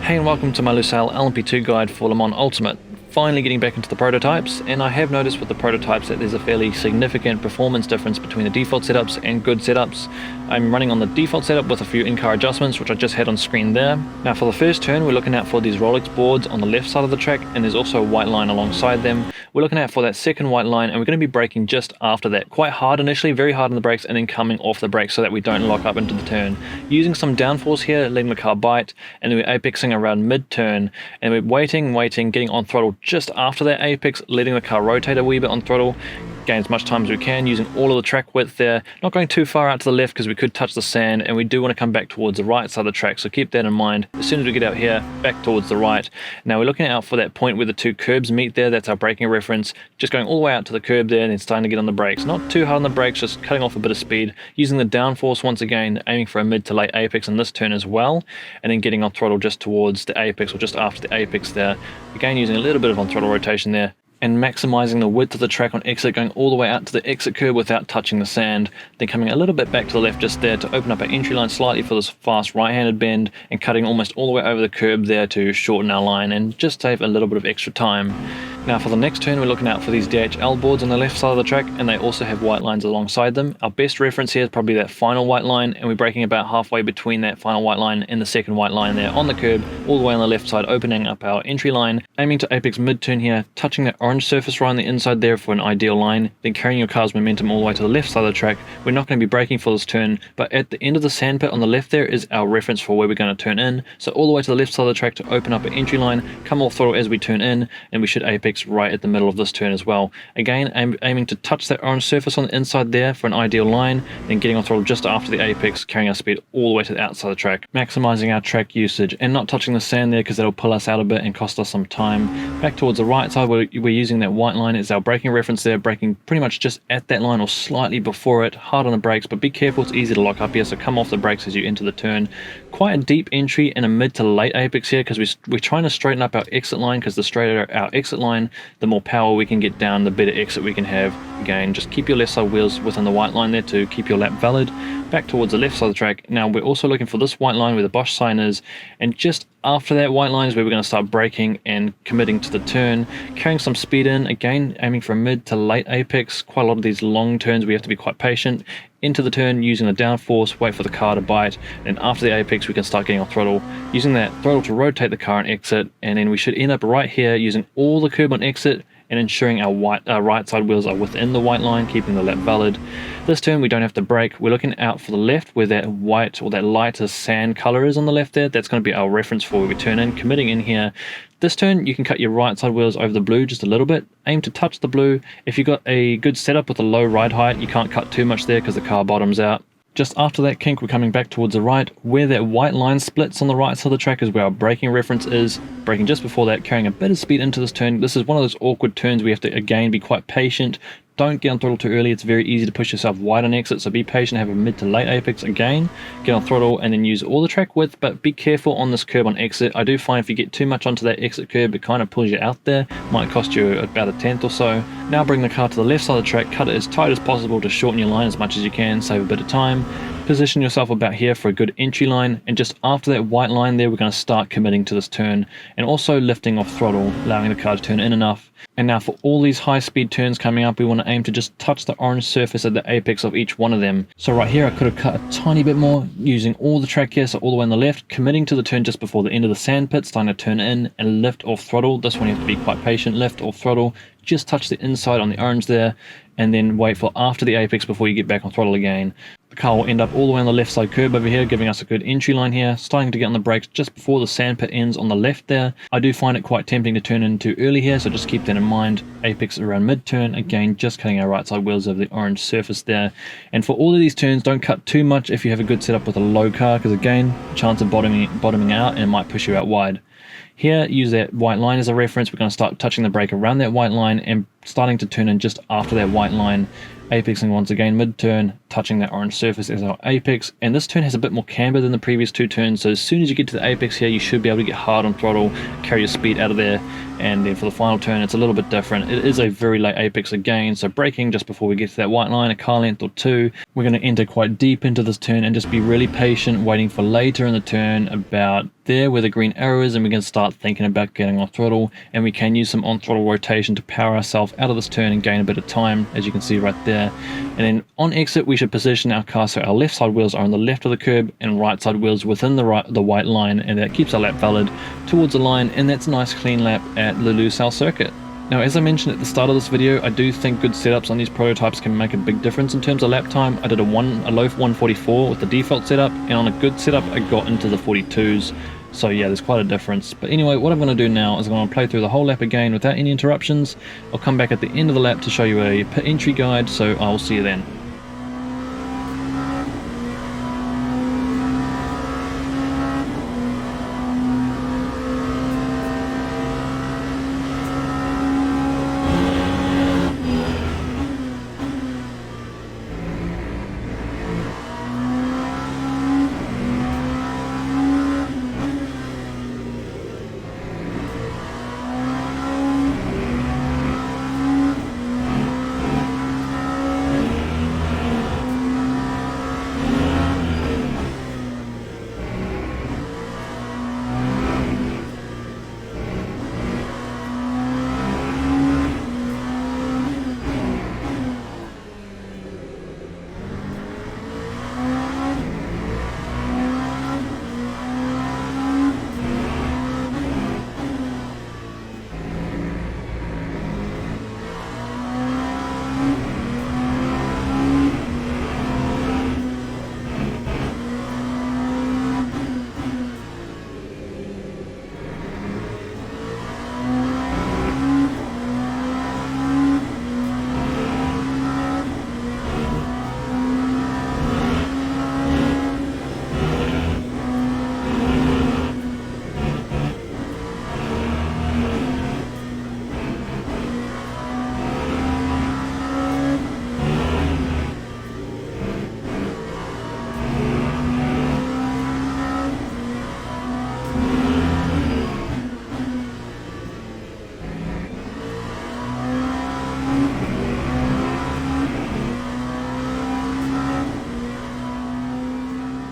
Hey and welcome to my Lusail LMP2 guide for Le Mans Ultimate. Finally getting back into the prototypes, and I have noticed with the prototypes that there's a fairly significant performance difference between the default setups and good setups. I'm running on the default setup with a few in-car adjustments which I just had on screen there. Now for the first turn we're looking out for these Rolex boards on the left side of the track, and there's also a white line alongside them. We're looking out for that second white line, and we're going to be braking just after that. Quite hard initially, very hard on the brakes, and then coming off the brakes so that we don't lock up into the turn. Using some downforce here, letting the car bite, and then we're apexing around mid-turn, and we're waiting, getting on throttle just after that apex, letting the car rotate a wee bit on throttle, gain as much time as we can, using all of the track width there, not going too far out to the left because we could touch the sand, and we do want to come back towards the right side of the track, so keep that in mind. As soon as we get out here, back towards the right. Now we're looking out for that point where the two curbs meet there, that's our braking reference, just going all the way out to the curb there and then starting to get on the brakes. Not too hard on the brakes, just cutting off a bit of speed, using the downforce once again, aiming for a mid to late apex in this turn as well, and then getting on throttle just towards the apex or just after the apex there. Again using a little bit of on throttle rotation there, and maximizing the width of the track on exit, going all the way out to the exit curb without touching the sand, then coming a little bit back to the left just there to open up our entry line slightly for this fast right-handed bend, and cutting almost all the way over the curb there to shorten our line and just save a little bit of extra time. Now for the next turn we're looking out for these DHL boards on the left side of the track, and they also have white lines alongside them. Our best reference here is probably that final white line, and we're braking about halfway between that final white line and the second white line there on the curb, all the way on the left side, opening up our entry line, aiming to apex mid-turn here, touching that orange surface right on the inside there for an ideal line, then carrying your car's momentum all the way to the left side of the track. We're not going to be braking for this turn, but at the end of the sandpit on the left there is our reference for where we're going to turn in, so all the way to the left side of the track to open up an entry line, come off throttle as we turn in, and we should apex right at the middle of this turn as well. Again, aiming to touch that orange surface on the inside there for an ideal line, then getting on throttle just after the apex, carrying our speed all the way to the outside of the track, maximizing our track usage and not touching the sand there because that'll pull us out a bit and cost us some time. Back towards the right side, we're using that white line as our braking reference there, braking pretty much just at that line or slightly before it, hard on the brakes, but be careful, it's easy to lock up here, so come off the brakes as you enter the turn. Quite a deep entry and a mid to late apex here because we're trying to straighten up our exit line, because the straighter our exit line, the more power we can get down, the better exit we can have. Again, just keep your left side wheels within the white line there to keep your lap valid. Back towards the left side of the track. Now we're also looking for this white line where the Bosch sign is, and just after that white line is where we're going to start braking and committing to the turn, carrying some speed in, again aiming for a mid to late apex. Quite a lot of these long turns we have to be quite patient. Into the turn using the downforce, wait for the car to bite, and after the apex we can start getting on throttle, using that throttle to rotate the car and exit, and then we should end up right here using all the curb on exit and ensuring our right side wheels are within the white line, keeping the lap valid. This turn we don't have to brake, we're looking out for the left where that white or that lighter sand color is on the left there. That's going to be our reference for where we turn in, committing in here. This turn you can cut your right side wheels over the blue just a little bit, aim to touch the blue. If you've got a good setup with a low ride height, you can't cut too much there because the car bottoms out. Just after that kink we're coming back towards the right, where that white line splits on the right side of the track is where our braking reference is. Braking just before that, carrying a bit of speed into this turn. This is one of those awkward turns we have to again be quite patient. Don't get on throttle too early, it's very easy to push yourself wide on exit, so be patient, have a mid to late apex again, get on throttle and then use all the track width, but be careful on this curb on exit. I do find if you get too much onto that exit curb it kind of pulls you out there, might cost you about a tenth or so. Now bring the car to the left side of the track, cut it as tight as possible to shorten your line as much as you can, save a bit of time. Position yourself about here for a good entry line, and just after that white line there we're going to start committing to this turn and also lifting off throttle, allowing the car to turn in enough. And now for all these high speed turns coming up, we want to aim to just touch the orange surface at the apex of each one of them. So right here I could have cut a tiny bit more using all the track here, so all the way on the left, committing to the turn just before the end of the sand pit, starting to turn in and lift off throttle. This one you have to be quite patient, lift off throttle, just touch the inside on the orange there, and then wait for after the apex before you get back on throttle again. The car will end up all the way on the left side curb over here, giving us a good entry line here, starting to get on the brakes just before the sandpit ends on the left there. I do find it quite tempting to turn in too early here, so just keep that in mind. Apex around mid-turn, again just cutting our right side wheels over the orange surface there. And for all of these turns, don't cut too much if you have a good setup with a low car, because again, chance of bottoming out and it might push you out wide. Here, use that white line as a reference. We're going to start touching the brake around that white line and starting to turn in just after that white line, apexing once again mid-turn, touching that orange surface as our apex. And this turn has a bit more camber than the previous two turns, so as soon as you get to the apex here you should be able to get hard on throttle, carry your speed out of there, and then for the final turn it's a little bit different. It is a very late apex again, so braking just before we get to that white line, a car length or two. We're going to enter quite deep into this turn and just be really patient, waiting for later in the turn, about there where the green arrow is, and we can start thinking about getting off throttle, and we can use some on throttle rotation to power ourselves out of this turn and gain a bit of time, as you can see right there. And then on exit we should position our car so our left side wheels are on the left of the curb and right side wheels within the white line, and that keeps our lap valid towards the line, and that's a nice clean lap at the Lusail circuit. Now, as I mentioned at the start of this video, I do think good setups on these prototypes can make a big difference in terms of lap time. I did a low 144 with the default setup, and on a good setup I got into the 42s. So yeah, there's quite a difference. But anyway, what I'm going to do now is I'm going to play through the whole lap again without any interruptions. I'll come back at the end of the lap to show you a pit entry guide, so I'll see you then.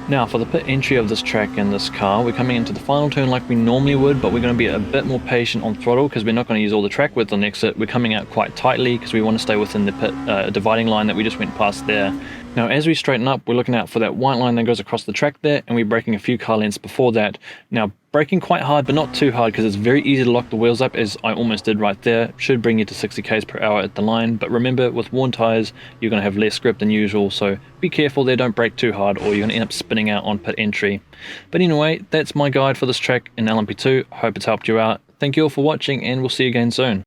Now for the pit entry of this track in this car, we're coming into the final turn like we normally would, but we're going to be a bit more patient on throttle because we're not going to use all the track width on exit. We're coming out quite tightly because we want to stay within the pit dividing line that we just went past there. Now as we straighten up, we're looking out for that white line that goes across the track there, and we're braking a few car lengths before that. Now braking quite hard, but not too hard, because it's very easy to lock the wheels up, as I almost did right there. Should bring you to 60 k's per hour at the line, but remember, with worn tires you're going to have less grip than usual, so be careful there, don't brake too hard or you're going to end up spinning out on pit entry. But anyway, that's my guide for this track in LMP2. Hope it's helped you out. Thank you all for watching, and we'll see you again soon.